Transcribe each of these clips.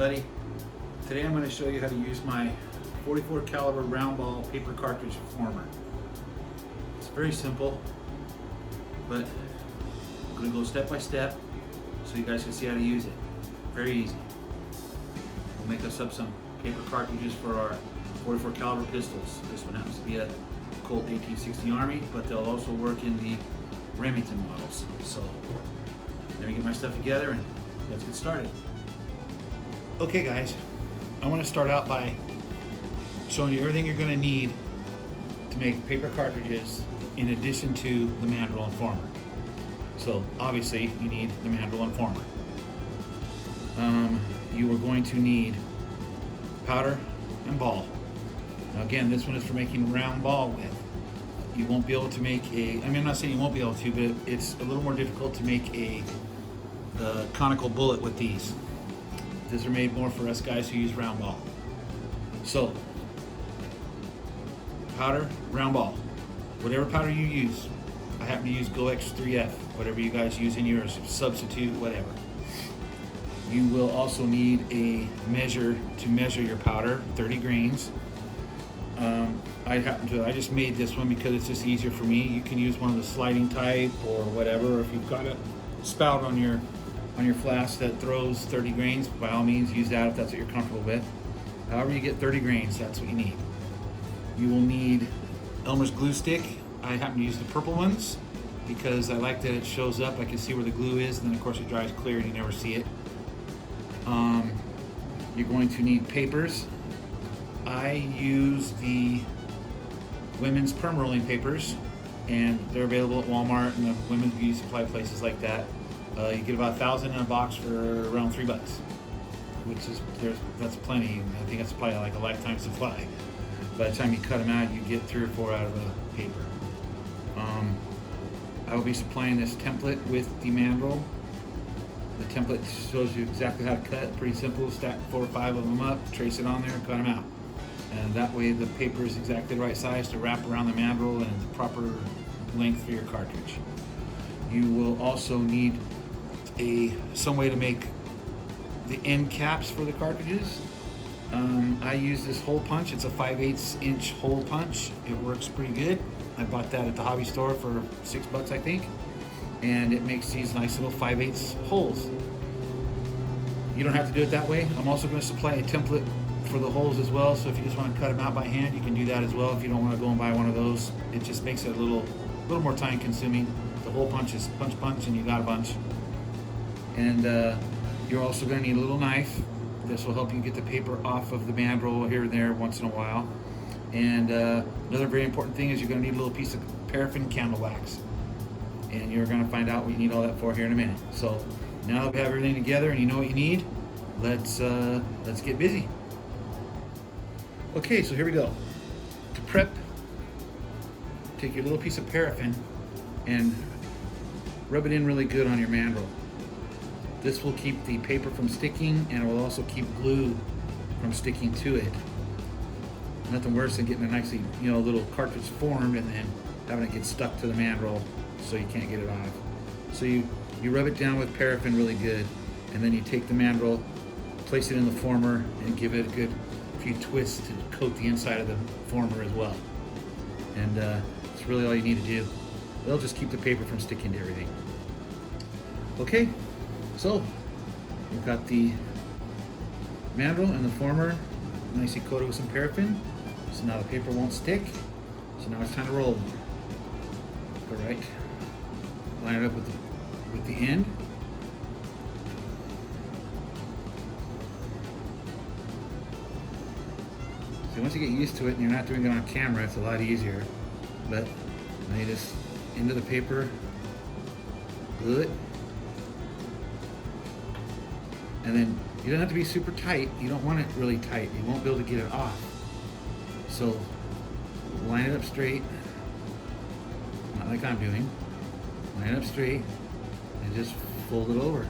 everybody. Today I'm going to show you how to use my 44 caliber round ball paper cartridge former. It's very simple, but I'm going to go step by step so you guys can see how to use it. Very easy. We'll make us up some paper cartridges for our 44 caliber pistols. This one happens to be a Colt 1860 Army, but they'll also work in the Remington models. So let me get my stuff together and let's get started. Okay guys, I want to start out by showing you everything you're going to need to make paper cartridges in addition to the mandrel and former. So obviously you need the mandrel and former. You are going to need powder and ball. Now again, this one is for making round ball with. You won't be able to make I'm not saying you won't be able to, but it's a little more difficult to make a conical bullet with these. These are made more for us guys who use round ball. So, powder, round ball. Whatever powder you use. I happen to use Go X3F, whatever you guys use in yours, substitute, whatever. You will also need a measure to measure your powder, 30 grains. I just made this one because it's just easier for me. You can use one of the sliding type or whatever. If you've got a spout on your flask that throws 30 grains, by all means use that if that's what you're comfortable with. However you get 30 grains, that's what you need. You will need Elmer's glue stick. I happen to use the purple ones because I like that it shows up. I can see where the glue is, and then of course it dries clear and you never see it. You're going to need papers. I use the women's perm rolling papers, and they're available at Walmart and the women's beauty supply places like that. You get about 1,000 in a box for around $3, which is that's plenty. I think that's probably like a lifetime supply. By the time you cut them out, you get 3 or 4 out of a paper. I will be supplying this template with the mandrel. The template shows you exactly how to cut. Pretty simple. Stack 4 or 5 of them up, trace it on there, and cut them out. And that way the paper is exactly the right size to wrap around the mandrel and the proper length for your cartridge. You will also need some way to make the end caps for the cartridges. I use this hole punch. It's a 5/8 inch hole punch. It works pretty good. I bought that at the hobby store for $6 I think, and it makes these nice little 5/8 holes. You don't have to do it that way. I'm also going to supply a template for the holes as well, so if you just want to cut them out by hand, you can do that as well. If you don't want to go and buy one of those, it just makes it a little more time consuming. The hole punch is punch and you got a bunch. And you're also going to need a little knife. This will help you get the paper off of the mandrel here and there once in a while. And another very important thing is you're going to need a little piece of paraffin candle wax. And you're going to find out what you need all that for here in a minute. So now that we have everything together and you know what you need, let's get busy. Okay, so here we go. To prep, take your little piece of paraffin and rub it in really good on your mandrel. This will keep the paper from sticking, and it will also keep glue from sticking to it. Nothing worse than getting a nicely, little cartridge formed and then having it get stuck to the mandrel so you can't get it off. So you rub it down with paraffin really good, and then you take the mandrel, place it in the former, and give it a good few twists to coat the inside of the former as well. And that's really all you need to do. They'll just keep the paper from sticking to everything. Okay, so we've got the mandrel and the former nicely coated with some paraffin. So now the paper won't stick. So now it's time to roll them. All right, line it up with the end. So once you get used to it and you're not doing it on camera, it's a lot easier. But now you just into the paper, glue it, and then you don't have to be super tight. You don't want it really tight. You won't be able to get it off. So line it up straight, not like I'm doing. Line it up straight and just fold it over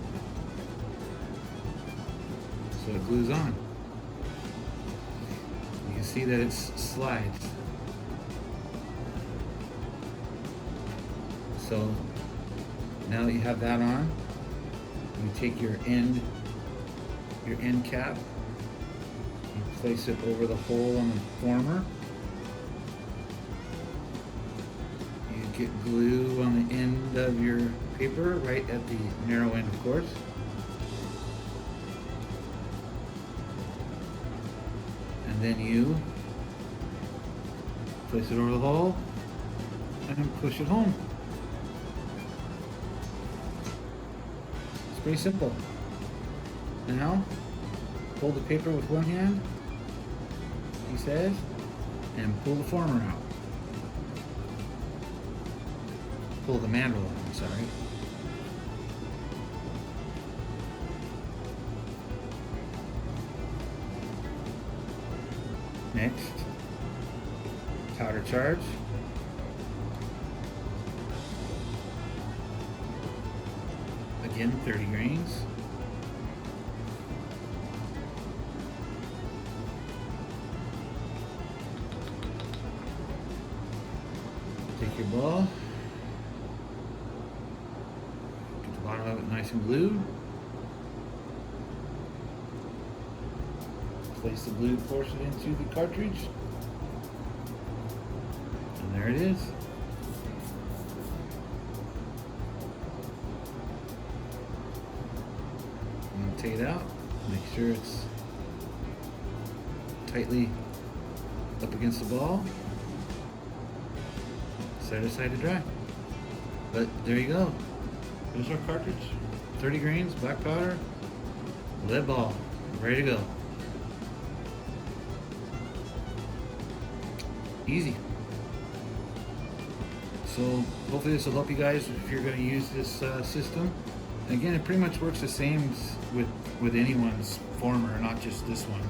so it glues on. You can see that it slides. So now that you have that on, you take your end your end cap. You place it over the hole on the former. You get glue on the end of your paper, right at the narrow end, of course. And then you place it over the hole and then push it home. It's pretty simple. Now, hold the paper with one hand, he says, and pull the former out. Pull the mandrel out, I'm sorry. Next, powder charge. Again, 30 grains. Take your ball, get the bottom of it nice and glued. Place the glued portion into the cartridge. And there it is. And take it out. Make sure it's tightly up against the ball. Set it aside to dry. But there you go. There's our cartridge. 30 grains, black powder, lead ball. Ready to go. Easy. So hopefully this will help you guys if you're going to use this system. Again, it pretty much works the same with anyone's former, not just this one.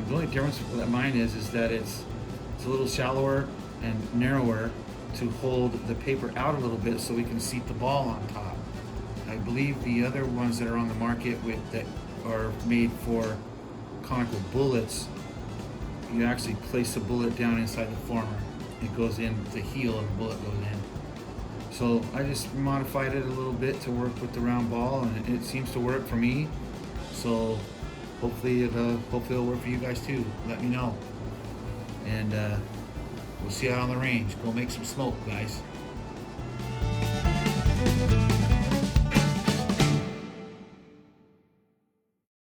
The only difference with mine is that it's a little shallower and narrower to hold the paper out a little bit so we can seat the ball on top. I believe the other ones that are on the market that are made for conical bullets, you actually place the bullet down inside the former. It goes in, the heel of the bullet goes in. So I just modified it a little bit to work with the round ball, and it seems to work for me. So hopefully it'll work for you guys too. Let me know. And we'll see you out on the range. Go make some smoke, guys.